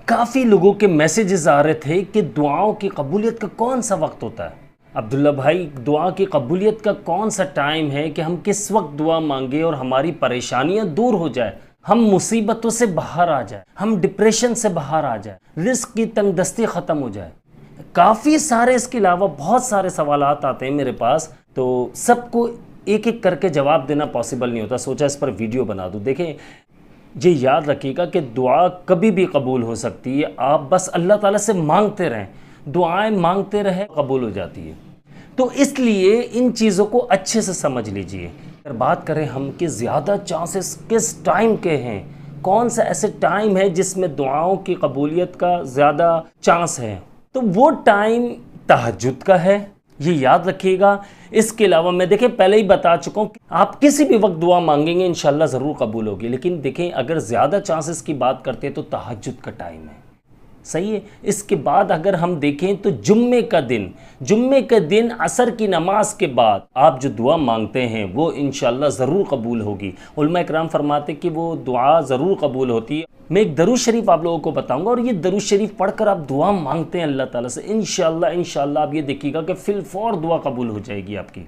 کافی لوگوں کے میسیجز آ رہے تھے کہ دعاؤں کی قبولیت کا کون سا وقت ہوتا ہے؟ عبداللہ بھائی، دعا کی قبولیت کا کون سا ٹائم ہے کہ ہم کس وقت دعا مانگے اور ہماری پریشانیاں دور ہو جائے، ہم مصیبتوں سے باہر آ جائے، ہم ڈپریشن سے باہر آ جائے، رزق کی تنگ دستی ختم ہو جائے؟ کافی سارے اس کے علاوہ بہت سارے سوالات آتے ہیں میرے پاس، تو سب کو ایک ایک کر کے جواب دینا پاسبل نہیں ہوتا، سوچا اس پر ویڈیو بنا دوں۔ دیکھیں، یہ یاد رکھیے گا کہ دعا کبھی بھی قبول ہو سکتی ہے، آپ بس اللہ تعالیٰ سے مانگتے رہیں، دعائیں مانگتے رہیں، قبول ہو جاتی ہے۔ تو اس لیے ان چیزوں کو اچھے سے سمجھ لیجئے۔ اگر بات کریں ہم کہ زیادہ چانسز کس ٹائم کے ہیں، کون سا ایسے ٹائم ہے جس میں دعاؤں کی قبولیت کا زیادہ چانس ہے، تو وہ ٹائم تہجد کا ہے، یہ یاد رکھیے گا۔ اس کے علاوہ میں دیکھیں پہلے ہی بتا چکا ہوں کہ آپ کسی بھی وقت دعا مانگیں گے انشاءاللہ ضرور قبول ہوگی، لیکن دیکھیں اگر زیادہ چانسز کی بات کرتے ہیں تو تہجد کا ٹائم ہے، صحیح ہے۔ اس کے بعد اگر ہم دیکھیں تو جمعے کا دن عصر کی نماز کے بعد آپ جو دعا مانگتے ہیں وہ انشاءاللہ ضرور قبول ہوگی۔ علماء اکرام فرماتے کہ وہ دعا ضرور قبول ہوتی ہے۔ میں ایک درود شریف آپ لوگوں کو بتاؤں گا، اور یہ درود شریف پڑھ کر آپ دعا مانگتے ہیں اللہ تعالیٰ سے، انشاءاللہ آپ یہ دیکھیے گا کہ فی الفور دعا قبول ہو جائے گی آپ کی۔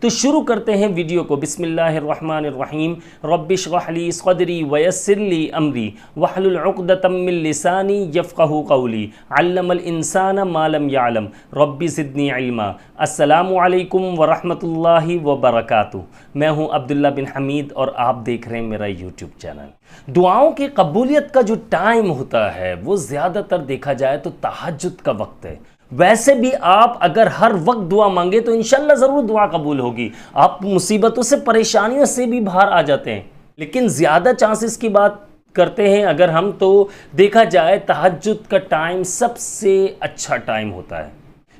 تو شروع کرتے ہیں ویڈیو کو۔ بسم اللہ الرحمن الرحیم۔ رب اشرح لی صدری ویسر لی امری واحلل عقدۃ من لسانی یفقہوا قولی علم الانسان ما لم یعلم رب زدنی علما۔ السلام علیکم ورحمۃ اللہ وبرکاتہ۔ میں ہوں عبداللہ بن حمید اور آپ دیکھ رہے ہیں میرا یوٹیوب چینل۔ دعاؤں کی قبولیت کا جو ٹائم ہوتا ہے وہ زیادہ تر دیکھا جائے تو تہجد کا وقت ہے۔ ویسے بھی آپ اگر ہر وقت دعا مانگے تو انشاءاللہ ضرور دعا قبول ہوگی، آپ مصیبتوں سے پریشانیوں سے بھی باہر آ جاتے ہیں، لیکن زیادہ چانسز کی بات کرتے ہیں اگر ہم تو دیکھا جائے تہجد کا ٹائم سب سے اچھا ٹائم ہوتا ہے،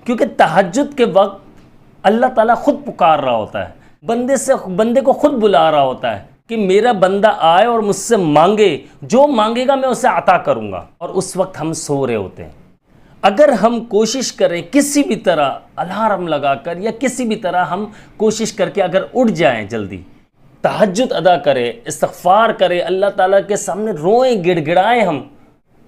کیونکہ تہجد کے وقت اللہ تعالیٰ خود پکار رہا ہوتا ہے، بندے کو خود بلا رہا ہوتا ہے کہ میرا بندہ آئے اور مجھ سے مانگے، جو مانگے گا میں اسے عطا کروں گا، اور اس وقت ہم سو رہے ہوتے ہیں۔ اگر ہم کوشش کریں کسی بھی طرح الارم لگا کر یا کسی بھی طرح ہم کوشش کر کے اگر اٹھ جائیں، جلدی تہجد ادا کریں، استغفار کریں، اللہ تعالیٰ کے سامنے روئیں، گڑ گڑائیں ہم،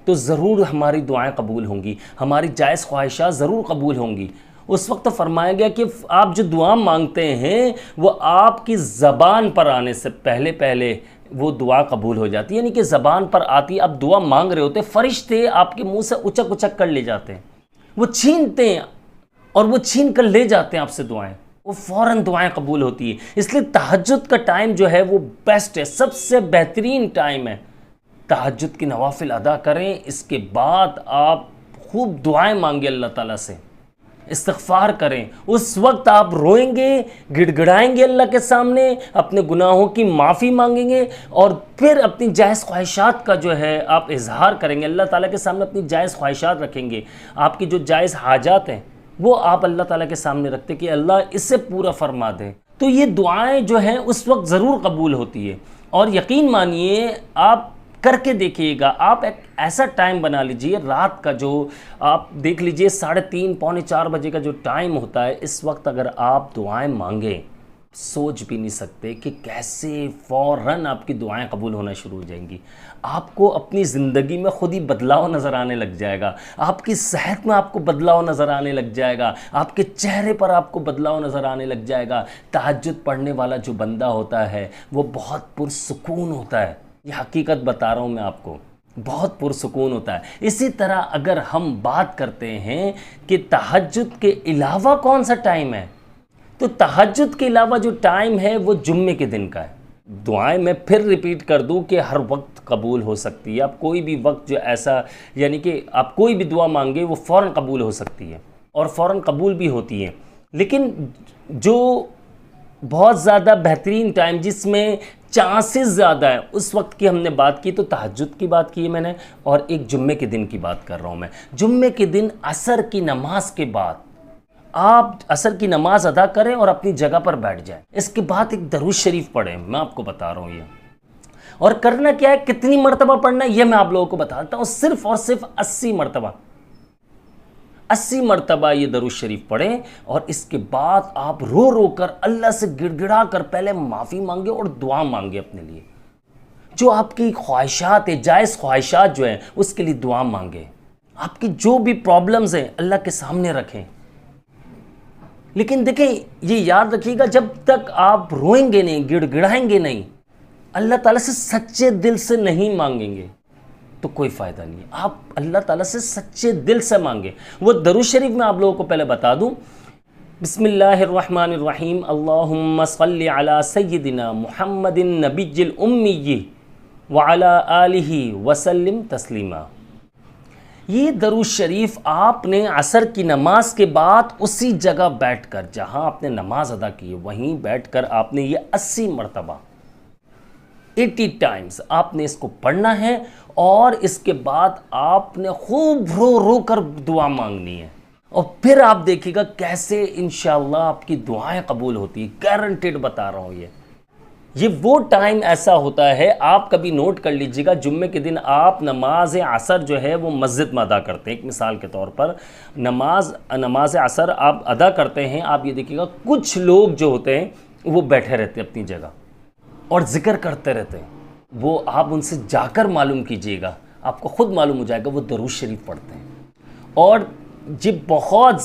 تو ضرور ہماری دعائیں قبول ہوں گی، ہماری جائز خواہشات ضرور قبول ہوں گی۔ اس وقت فرمایا گیا کہ آپ جو دعا مانگتے ہیں وہ آپ کی زبان پر آنے سے پہلے وہ دعا قبول ہو جاتی ہے، یعنی کہ زبان پر آتی، آپ دعا مانگ رہے ہوتے، فرشتے آپ کے منہ سے اچک اچک کر لے جاتے ہیں، وہ چھینتے ہیں اور وہ چھین کر لے جاتے ہیں آپ سے دعائیں، وہ فوراً دعائیں قبول ہوتی ہیں۔ اس لیے تہجد کا ٹائم جو ہے وہ بیسٹ ہے، سب سے بہترین ٹائم ہے۔ تہجد کی نوافل ادا کریں، اس کے بعد آپ خوب دعائیں مانگیں اللہ تعالیٰ سے، استغفار کریں، اس وقت آپ روئیں گے، گڑ گڑائیں گے اللہ کے سامنے، اپنے گناہوں کی معافی مانگیں گے، اور پھر اپنی جائز خواہشات کا جو ہے آپ اظہار کریں گے، اللہ تعالیٰ کے سامنے اپنی جائز خواہشات رکھیں گے، آپ کی جو جائز حاجات ہیں وہ آپ اللہ تعالیٰ کے سامنے رکھتے کہ اللہ اس سے پورا فرما دیں، تو یہ دعائیں جو ہیں اس وقت ضرور قبول ہوتی ہے۔ اور یقین مانیے آپ کر کے دیکھیے گا، آپ ایک ایسا ٹائم بنا لیجئے، رات کا جو آپ دیکھ لیجئے 3:30 پونے 4 بجے کا جو ٹائم ہوتا ہے، اس وقت اگر آپ دعائیں مانگیں، سوچ بھی نہیں سکتے کہ کیسے فوراً آپ کی دعائیں قبول ہونا شروع ہو جائیں گی۔ آپ کو اپنی زندگی میں خود ہی بدلاؤ نظر آنے لگ جائے گا، آپ کی صحت میں آپ کو بدلاؤ نظر آنے لگ جائے گا، آپ کے چہرے پر آپ کو بدلاؤ نظر آنے لگ جائے گا۔ تہجد پڑھنے والا جو بندہ ہوتا ہے وہ بہت پرسکون ہوتا ہے، یہ حقیقت بتا رہا ہوں میں آپ کو، بہت پرسکون ہوتا ہے۔ اسی طرح اگر ہم بات کرتے ہیں کہ تہجد کے علاوہ کون سا ٹائم ہے، تو تہجد کے علاوہ جو ٹائم ہے وہ جمعے کے دن کا ہے۔ دعائیں میں پھر ریپیٹ کر دوں کہ ہر وقت قبول ہو سکتی ہے، آپ کوئی بھی وقت جو ایسا، یعنی کہ آپ کوئی بھی دعا مانگے وہ فوراً قبول ہو سکتی ہے اور فوراً قبول بھی ہوتی ہے، لیکن جو بہت زیادہ بہترین ٹائم جس میں چانسز زیادہ ہیں اس وقت کی ہم نے بات کی، تو تہجد کی بات کی ہے میں نے، اور ایک جمعے کے دن کی بات کر رہا ہوں میں۔ جمعے کے دن عصر کی نماز کے بعد آپ عصر کی نماز ادا کریں اور اپنی جگہ پر بیٹھ جائیں، اس کے بعد ایک درود شریف پڑھیں، میں آپ کو بتا رہا ہوں یہ، اور کرنا کیا ہے، کتنی مرتبہ پڑھنا ہے یہ میں آپ لوگوں کو بتاتا ہوں، صرف اور صرف 80 مرتبہ، 80 مرتبہ یہ درود شریف پڑھیں، اور اس کے بعد آپ رو رو کر اللہ سے گڑ گڑا کر پہلے معافی مانگے اور دعا مانگے اپنے لیے۔ جو آپ کی خواہشات ہیں، جائز خواہشات جو ہیں، اس کے لیے دعا مانگیں. آپ کی جو بھی پرابلمز ہیں اللہ کے سامنے رکھیں. لیکن دیکھیں یہ یاد رکھیے گا، جب تک آپ روئیں گے نہیں، گڑ گڑائیں گے نہیں، اللہ تعالیٰ سے سچے دل سے نہیں مانگیں گے تو کوئی فائدہ نہیں ہے. آپ اللہ تعالیٰ سے سچے دل سے مانگیں. وہ درود شریف میں آپ لوگوں کو پہلے بتا دوں. بسم اللہ الرحمن الرحیم. اللہم صلی علی سیدنا محمد النبی الامی وعلی آلہ وسلم تسلیما. یہ درود شریف آپ نے عصر کی نماز کے بعد اسی جگہ بیٹھ کر، جہاں آپ نے نماز ادا کی ہے وہیں بیٹھ کر آپ نے یہ 80 مرتبہ 80 ٹائمز آپ نے اس کو پڑھنا ہے. اور اس کے بعد آپ نے خوب رو رو کر دعا مانگنی ہے. اور پھر آپ دیکھیے گا کیسے انشاءاللہ آپ کی دعائیں قبول ہوتی ہے. گارنٹیڈ بتا رہا ہوں. یہ وہ ٹائم ایسا ہوتا ہے، آپ کبھی نوٹ کر لیجئے گا. جمعے کے دن آپ نماز عصر جو ہے وہ مسجد میں ادا کرتے ہیں. ایک مثال کے طور پر نماز عصر آپ ادا کرتے ہیں. آپ یہ دیکھیے گا کچھ لوگ جو ہوتے ہیں وہ بیٹھے رہتے ہیں اپنی جگہ اور ذکر کرتے رہتے ہیں. وہ آپ ان سے جا کر معلوم کیجئے گا، آپ کو خود معلوم ہو جائے گا وہ درود شریف پڑھتے ہیں. اور یہ بہت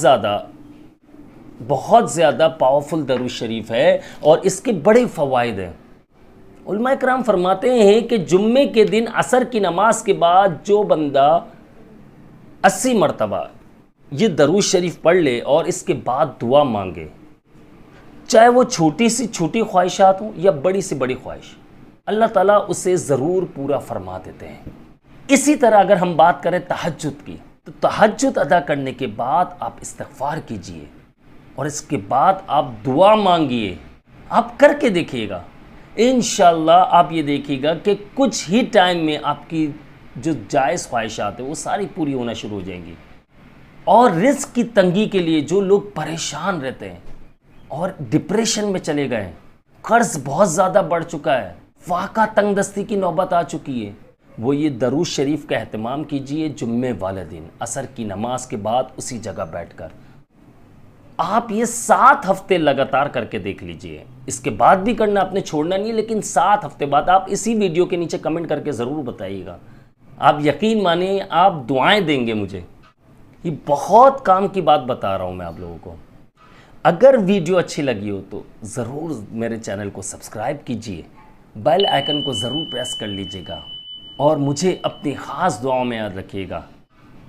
زیادہ پاورفل درود شریف ہے اور اس کے بڑے فوائد ہیں. علماء کرام فرماتے ہیں کہ جمعے کے دن عصر کی نماز کے بعد جو بندہ 80 مرتبہ یہ درود شریف پڑھ لے اور اس کے بعد دعا مانگے، چاہے وہ چھوٹی سی چھوٹی خواہشات ہوں یا بڑی سی بڑی خواہش، اللہ تعالیٰ اسے ضرور پورا فرما دیتے ہیں. اسی طرح اگر ہم بات کریں تہجد کی، تو تہجد ادا کرنے کے بعد آپ استغفار کیجئے اور اس کے بعد آپ دعا مانگیے. آپ کر کے دیکھیے گا انشاءاللہ. آپ یہ دیکھیے گا کہ کچھ ہی ٹائم میں آپ کی جو جائز خواہشات ہیں وہ ساری پوری ہونا شروع ہو جائیں گی. اور رزق کی تنگی کے لیے جو لوگ پریشان رہتے ہیں اور ڈپریشن میں چلے گئے ہیں، قرض بہت زیادہ بڑھ چکا ہے، واقعہ تنگ دستی کی نوبت آ چکی ہے، وہ یہ درود شریف کا اہتمام کیجئے جمعے والے دن عصر کی نماز کے بعد اسی جگہ بیٹھ کر. آپ یہ 7 ہفتے لگاتار کر کے دیکھ لیجئے. اس کے بعد بھی کرنا، آپ نے چھوڑنا نہیں، لیکن 7 ہفتے بعد آپ اسی ویڈیو کے نیچے کمنٹ کر کے ضرور بتائیے گا. آپ یقین مانیں آپ دعائیں دیں گے مجھے. یہ بہت کام کی بات بتا رہا ہوں میں آپ لوگوں کو. اگر ویڈیو اچھی لگی ہو تو ضرور میرے چینل کو سبسکرائب کیجئے، بیل آئیکن کو ضرور پریس کر لیجئے گا اور مجھے اپنی خاص دعاؤں میں یاد رکھیے گا.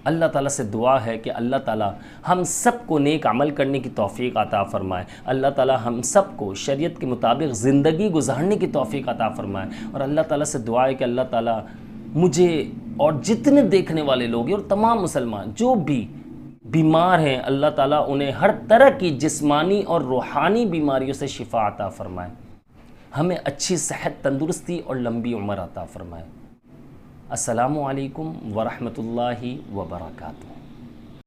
اللہ تعالیٰ سے دعا ہے کہ اللہ تعالیٰ ہم سب کو نیک عمل کرنے کی توفیق عطا فرمائے. اللہ تعالیٰ ہم سب کو شریعت کے مطابق زندگی گزارنے کی توفیق عطا فرمائے. اور اللہ تعالیٰ سے دعا ہے کہ اللہ تعالیٰ مجھے اور جتنے دیکھنے والے لوگ ہیں اور تمام مسلمان جو بھی بیمار ہیں، اللہ تعالیٰ انہیں ہر طرح کی جسمانی اور روحانی بیماریوں سے شفا عطا فرمائے. ہمیں اچھی صحت، تندرستی اور لمبی عمر عطا فرمائے. السلام علیکم ورحمۃ اللہ وبرکاتہ.